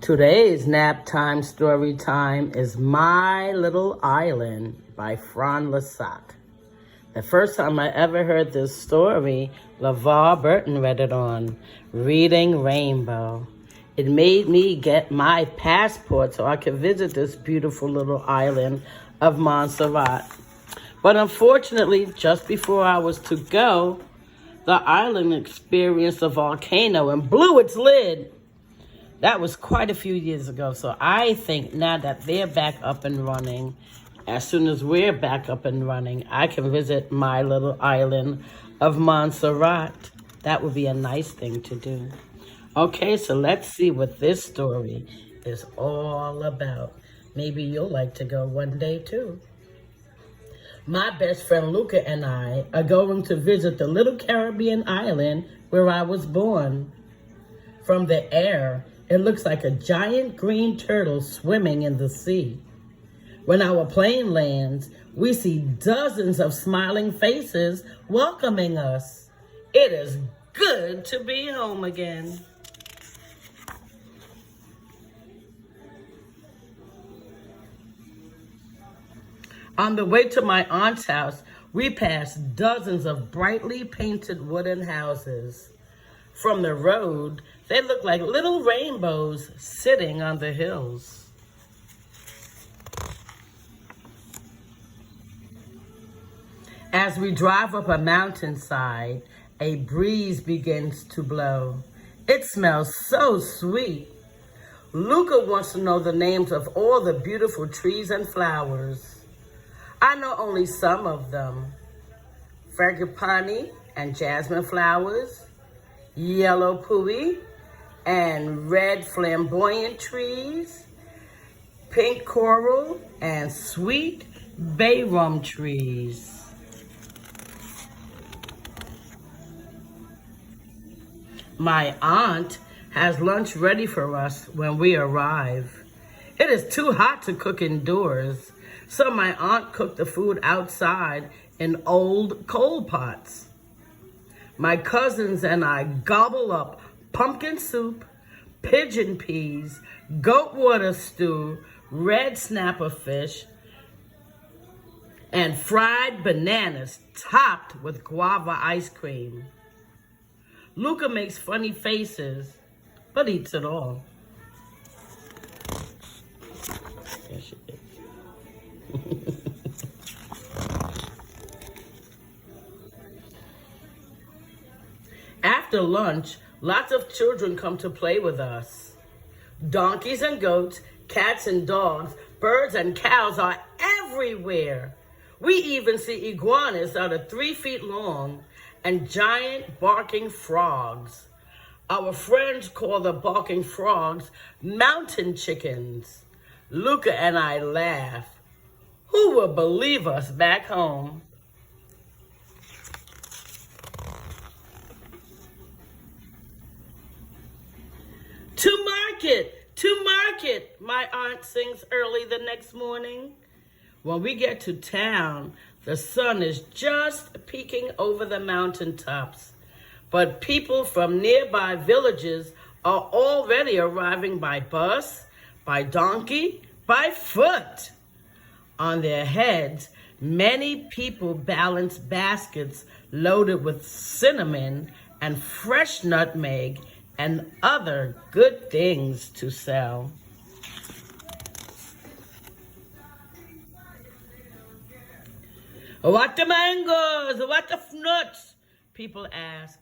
Today's Naptime story time is My Little Island by Lessac. The first time I ever heard this story, LeVar Burton read it on Reading Rainbow. It made me get my passport so I could visit this beautiful little island of Montserrat. But unfortunately, just before I was to go, the island experienced a volcano and blew its lid. That was quite a few years ago, so I think now that they're back up and running, as soon as we're back up and running, I can visit my little island of Montserrat. That would be a nice thing to do. Okay, so let's see what this story is all about. Maybe you'll like to go one day too. My best friend Luca and I are going to visit the little Caribbean island where I was born. From the air, it looks like a giant green turtle swimming in the sea. When our plane lands, we see dozens of smiling faces welcoming us. It is good to be home again. On the way to my aunt's house, we passed dozens of brightly painted wooden houses. From the road, they look like little rainbows sitting on the hills. As we drive up a mountainside, a breeze begins to blow. It smells so sweet. Luca wants to know the names of all the beautiful trees and flowers. I know only some of them. Frangipani and jasmine flowers, yellow pui and red flamboyant trees, pink coral and sweet bay rum trees. My aunt has lunch ready for us when we arrive. It is too hot to cook indoors, so my aunt cooked the food outside in old coal pots. My cousins and I gobble up pumpkin soup, pigeon peas, goat water stew, red snapper fish, and fried bananas topped with guava ice cream. Luca makes funny faces, but eats it all. There she is. After lunch, lots of children come to play with us. Donkeys and goats, cats and dogs, birds and cows are everywhere. We even see iguanas that are 3 feet long and giant barking frogs. Our friends call the barking frogs mountain chickens. Luca and I laugh. Who will believe us back home? To market, my aunt sings early the next morning. When we get to town, the sun is just peeking over the mountaintops, but people from nearby villages are already arriving by bus, by donkey, by foot. On their heads, many people balance baskets loaded with cinnamon and fresh nutmeg and other good things to sell. What the mangoes? What the nuts? People ask.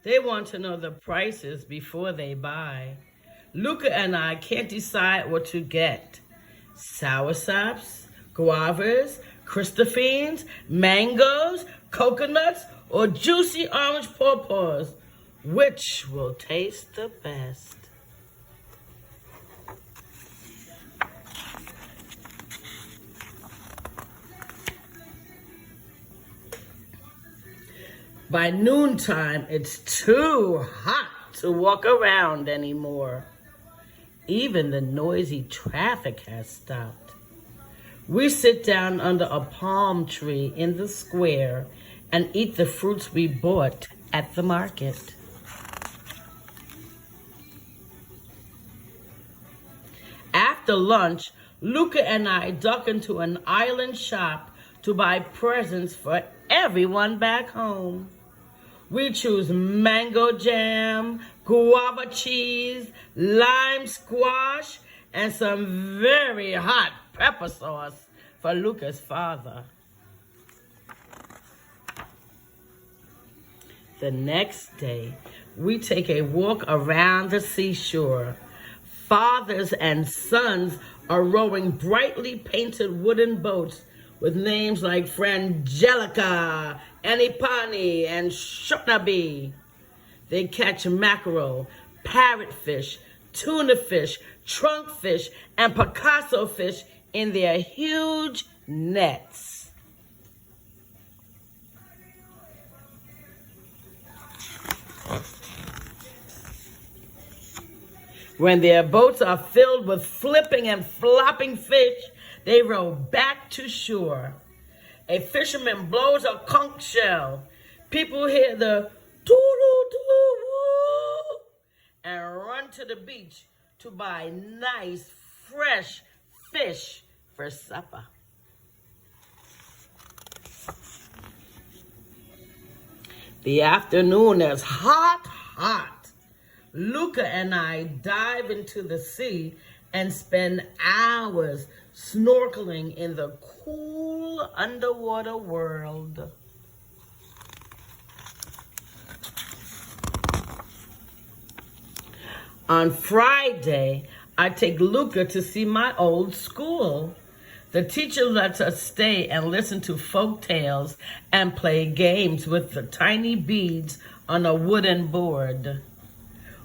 They want to know the prices before they buy. Luca and I can't decide what to get. Soursaps, guavas, Christophines, mangoes, coconuts, or juicy orange pawpaws. Which will taste the best? By noontime, it's too hot to walk around anymore. Even the noisy traffic has stopped. We sit down under a palm tree in the square and eat the fruits we bought at the market. After lunch, Luca and I duck into an island shop to buy presents for everyone back home. We choose mango jam, guava cheese, lime squash, and some very hot pepper sauce for Luca's father. The next day, we take a walk around the seashore. Fathers and sons are rowing brightly painted wooden boats with names like Frangelica, Anipani, and Shonabi. They catch mackerel, parrotfish, tuna fish, trunkfish, and Picasso fish in their huge nets. When their boats are filled with flipping and flopping fish, they row back to shore. A fisherman blows a conch shell. People hear the doo-doo-doo-woo and run to the beach to buy nice, fresh fish for supper. The afternoon is hot. Luca and I dive into the sea and spend hours snorkeling in the cool underwater world. On Friday, I take Luca to see my old school. The teacher lets us stay and listen to folk tales and play games with the tiny beads on a wooden board.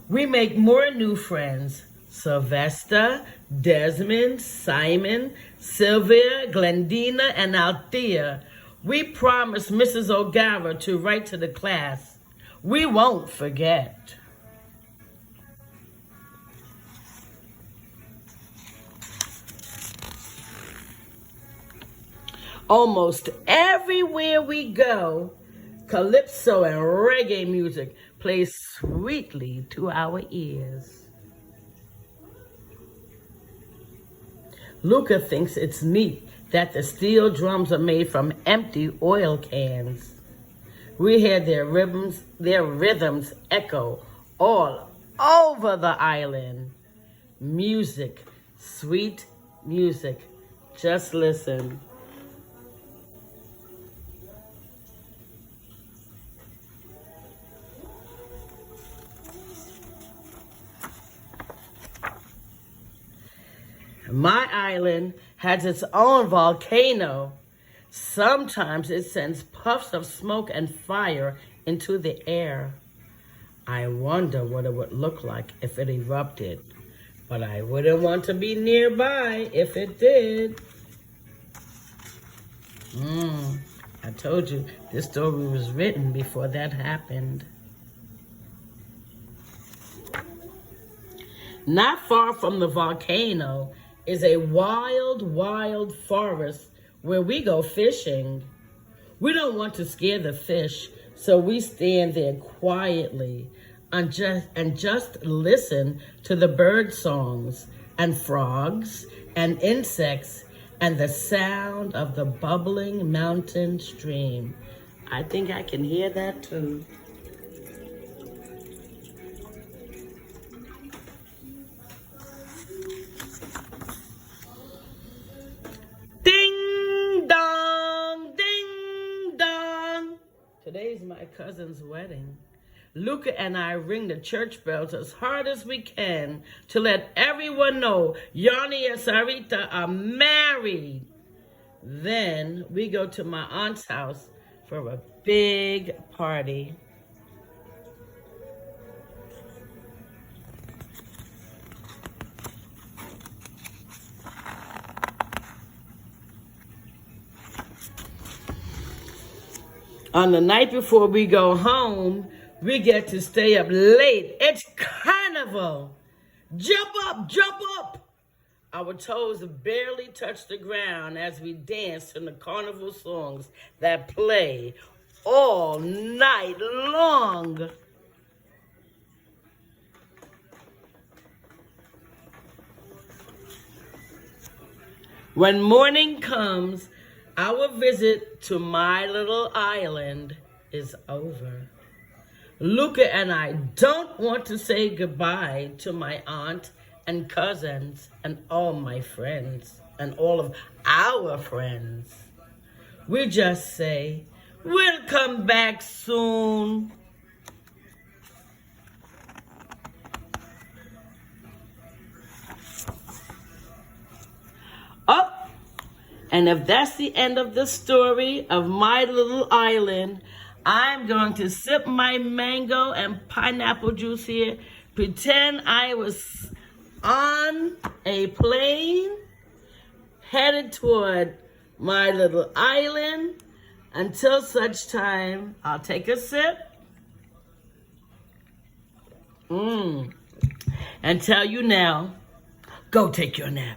We make more new friends: Sylvester, Desmond, Simon, Sylvia, Glendina, and Althea. We promised Mrs. O'Gara to write to the class. We won't forget. Almost everywhere we go, calypso and reggae music plays sweetly to our ears. Luca thinks it's neat that the steel drums are made from empty oil cans. We hear their rhythms echo all over the island. Music, sweet music. Just listen. My island has its own volcano. Sometimes it sends puffs of smoke and fire into the air. I wonder what it would look like if it erupted, but I wouldn't want to be nearby if it did. I told you this story was written before that happened. Not far from the volcano is a wild forest where we go fishing. We don't want to scare the fish, so we stand there quietly and just listen to the bird songs and frogs and insects and the sound of the bubbling mountain stream. I think I can hear that too. Ding dong, ding dong. Today's my cousin's wedding. Luca and I ring the church bells as hard as we can to let everyone know Yanni and Sarita are married. Then we go to my aunt's house for a big party. On the night before we go home, we get to stay up late. It's carnival. Jump up, jump up. Our toes barely touch the ground as we dance to the carnival songs that play all night long. When morning comes, our visit to my little island is over. Luca and I don't want to say goodbye to my aunt and cousins and all my friends and all of our friends. We just say, we'll come back soon. Oh, and if that's the end of the story of my little island, I'm going to sip my mango and pineapple juice here, pretend I was on a plane headed toward my little island. Until such time, I'll take a sip and tell you now, go take your nap.